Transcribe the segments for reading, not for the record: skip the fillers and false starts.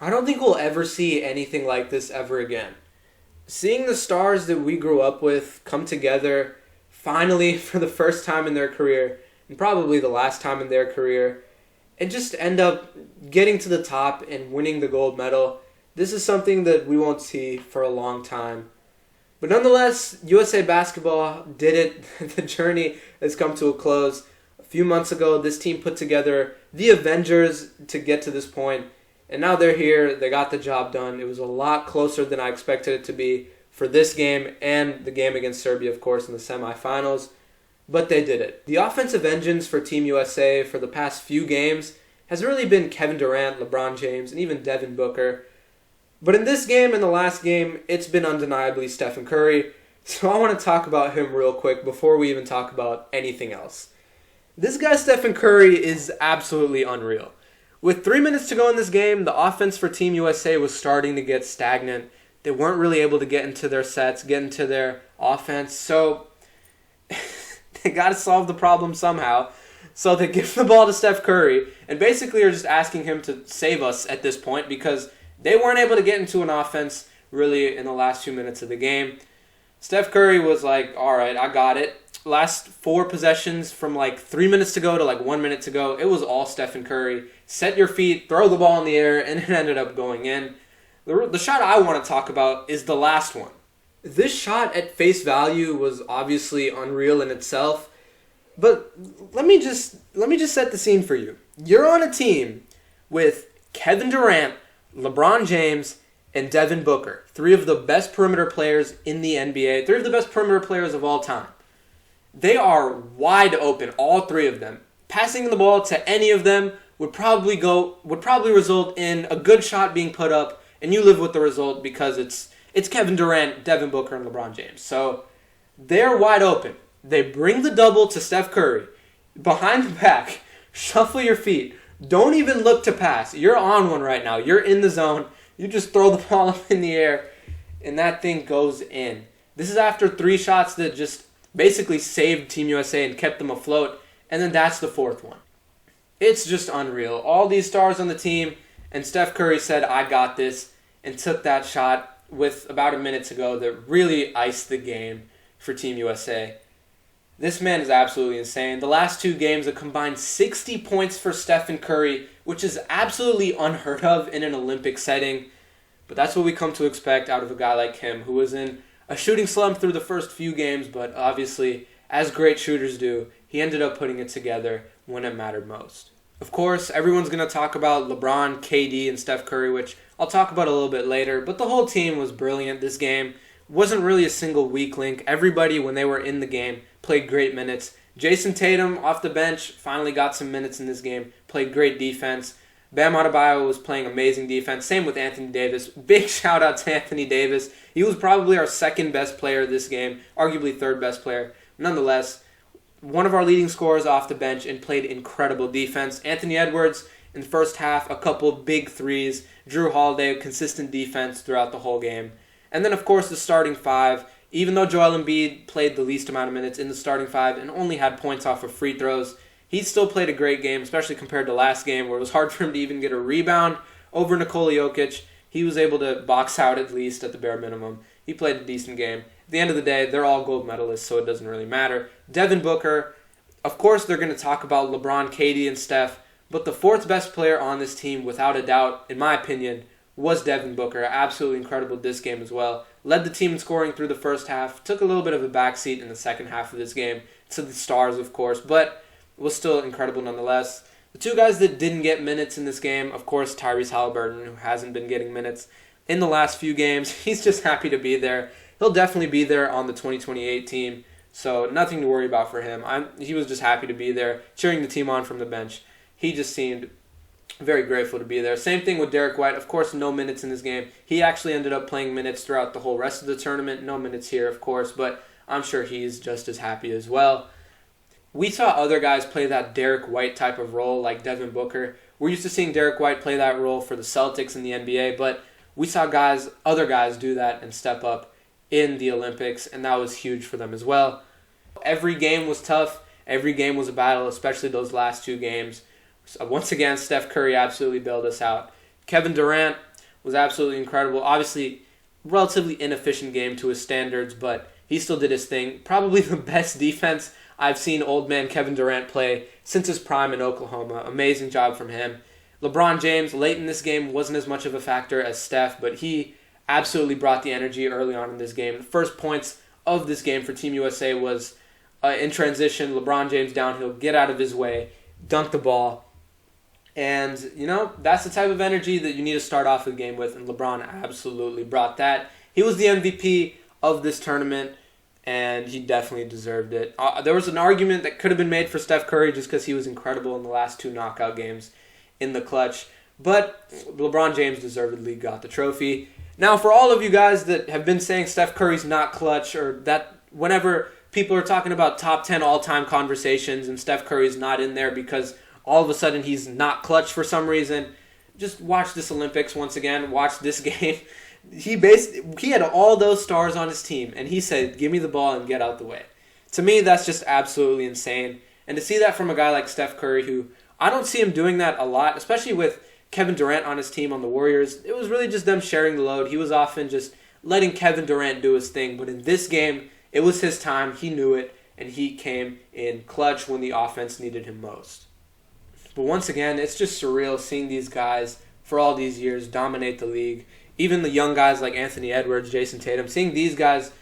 I don't think we'll ever see anything like this ever again. Seeing the stars that we grew up with come together finally for the first time in their career, and probably the last time in their career, and just end up getting to the top and winning the gold medal, this is something that we won't see for a long time. But nonetheless, USA Basketball did it. The journey has come to a close. A few months ago, this team put together the Avengers to get to this point, and now they're here. They got the job done. It was a lot closer than I expected it to be for this game and the game against Serbia, of course, in the semifinals. But they did it. The offensive engines for Team USA for the past few games has really been Kevin Durant, LeBron James, and even Devin Booker. But in this game and the last game, it's been undeniably Stephen Curry. So I want to talk about him real quick before we even talk about anything else. This guy, Stephen Curry, is absolutely unreal. With 3 minutes to go in this game, the offense for Team USA was starting to get stagnant. They weren't really able to get into their sets, get into their offense. So they got to solve the problem somehow. So they give the ball to Steph Curry and basically are just asking him to save us at this point because they weren't able to get into an offense really in the last few minutes of the game. Steph Curry was like, all right, I got it. Last 4 possessions from like 3 minutes to go to like 1 minute to go, it was all Stephen Curry. Set your feet, throw the ball in the air, and it ended up going in. The shot I want to talk about is the last one. This shot at face value was obviously unreal in itself, but let me just set the scene for you. You're on a team with Kevin Durant, LeBron James, and Devin Booker, 3 of the best perimeter players in the NBA, 3 of the best perimeter players of all time. They are wide open, all 3 of them. Passing the ball to any of them would probably result in a good shot being put up, and you live with the result because it's Kevin Durant, Devin Booker, and LeBron James. So they're wide open. They bring the double to Steph Curry. Behind the back, shuffle your feet. Don't even look to pass. You're on one right now. You're in the zone. You just throw the ball up in the air, and that thing goes in. This is after 3 shots that just basically saved Team USA and kept them afloat, and then that's the 4th one. It's just unreal. All these stars on the team, and Steph Curry said, I got this, and took that shot with about a minute to go that really iced the game for Team USA. This man is absolutely insane. The last 2 games, a combined 60 points for Stephen Curry, which is absolutely unheard of in an Olympic setting. But that's what we come to expect out of a guy like him, who was in a shooting slump through the first few games, but obviously, as great shooters do, he ended up putting it together when it mattered most. Of course, everyone's going to talk about LeBron, KD, and Steph Curry, which I'll talk about a little bit later, but the whole team was brilliant this game. Wasn't really a single weak link. Everybody, when they were in the game, played great minutes. Jason Tatum, off the bench, finally got some minutes in this game, played great defense. Bam Adebayo was playing amazing defense. Same with Anthony Davis. Big shout out to Anthony Davis. He was probably our 2nd best player this game, arguably 3rd best player. Nonetheless, one of our leading scorers off the bench and played incredible defense. Anthony Edwards, in the first half, a couple big threes. Drew Holiday, consistent defense throughout the whole game. And then, of course, the starting 5. Even though Joel Embiid played the least amount of minutes in the starting 5 and only had points off of free throws, he still played a great game, especially compared to last game where it was hard for him to even get a rebound over Nikola Jokic. He was able to box out at least at the bare minimum. He played a decent game. At the end of the day, they're all gold medalists, so it doesn't really matter. Devin Booker, of course they're going to talk about LeBron, KD, and Steph, but the 4th best player on this team, without a doubt, in my opinion, was Devin Booker. Absolutely incredible this game as well. Led the team in scoring through the first half. Took a little bit of a backseat in the second half of this game to the stars, of course, but was still incredible nonetheless. The 2 guys that didn't get minutes in this game, of course, Tyrese Halliburton, who hasn't been getting minutes in the last few games. He's just happy to be there. He'll definitely be there on the 2028 team, so nothing to worry about for him. He was just happy to be there, cheering the team on from the bench. He just seemed very grateful to be there. Same thing with Derek White. Of course, no minutes in this game. He actually ended up playing minutes throughout the whole rest of the tournament. No minutes here, of course, but I'm sure he's just as happy as well. We saw other guys play that Derek White type of role, like Devin Booker. We're used to seeing Derek White play that role for the Celtics in the NBA, but we saw other guys do that and step up in the Olympics, and that was huge for them as well. Every game was tough. Every game was a battle, especially those last 2 games. So once again, Steph Curry absolutely bailed us out. Kevin Durant was absolutely incredible. Obviously, relatively inefficient game to his standards, but he still did his thing. Probably the best defense I've seen old man Kevin Durant play since his prime in Oklahoma. Amazing job from him. LeBron James, late in this game, wasn't as much of a factor as Steph, but he absolutely brought the energy early on in this game. The first points of this game for Team USA was in transition, LeBron James downhill, get out of his way, dunk the ball. And, that's the type of energy that you need to start off the game with, and LeBron absolutely brought that. He was the MVP of this tournament, and he definitely deserved it. There was an argument that could have been made for Steph Curry just because he was incredible in the last 2 knockout games in the clutch, but LeBron James deservedly got the trophy. Now, for all of you guys that have been saying Steph Curry's not clutch, or that whenever people are talking about top 10 all-time conversations and Steph Curry's not in there because all of a sudden he's not clutch for some reason, just watch this Olympics once again, watch this game. He had all those stars on his team, and he said, give me the ball and get out the way. To me, that's just absolutely insane. And to see that from a guy like Steph Curry, who I don't see him doing that a lot, especially with Kevin Durant on his team on the Warriors. It was really just them sharing the load. He was often just letting Kevin Durant do his thing. But in this game, it was his time. He knew it, and he came in clutch when the offense needed him most. But once again, it's just surreal seeing these guys for all these years dominate the league. Even the young guys like Anthony Edwards, Jason Tatum, seeing these guys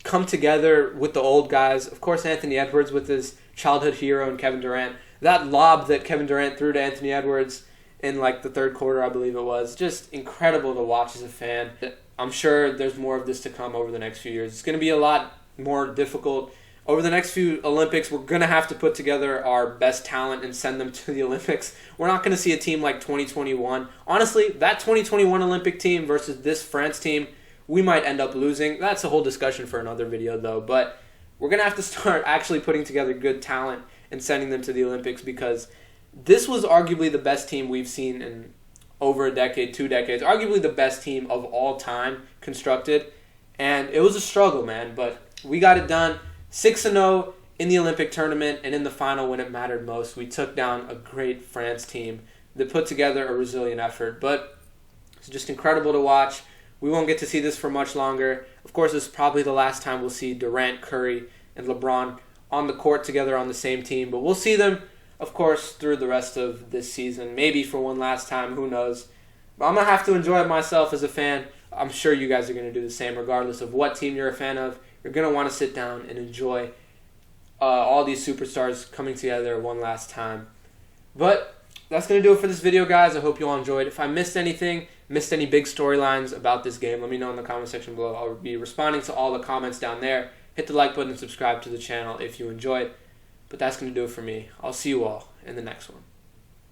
come together with the old guys. Of course, Anthony Edwards with his childhood hero and Kevin Durant. That lob that Kevin Durant threw to Anthony Edwards in the third quarter, I believe it was, just incredible to watch as a fan. I'm sure there's more of this to come over the next few years. It's going to be a lot more difficult. Over the next few Olympics, we're going to have to put together our best talent and send them to the Olympics. We're not going to see a team like 2021. Honestly, that 2021 Olympic team versus this France team, we might end up losing. That's a whole discussion for another video, though. But we're going to have to start actually putting together good talent and sending them to the Olympics, because this was arguably the best team we've seen in over a decade, 2 decades. Arguably the best team of all time constructed. And it was a struggle, man. But we got it done. 6-0 in the Olympic tournament, and in the final when it mattered most, we took down a great France team that put together a resilient effort. But it's just incredible to watch. We won't get to see this for much longer. Of course, this is probably the last time we'll see Durant, Curry, and LeBron on the court together on the same team. But we'll see them, of course, through the rest of this season. Maybe for one last time, who knows. But I'm going to have to enjoy it myself as a fan. I'm sure you guys are going to do the same regardless of what team you're a fan of. You're going to want to sit down and enjoy all these superstars coming together one last time. But that's going to do it for this video, guys. I hope you all enjoyed. If I missed anything, missed any big storylines about this game, let me know in the comment section below. I'll be responding to all the comments down there. Hit the like button and subscribe to the channel if you enjoyed. But that's going to do it for me. I'll see you all in the next one.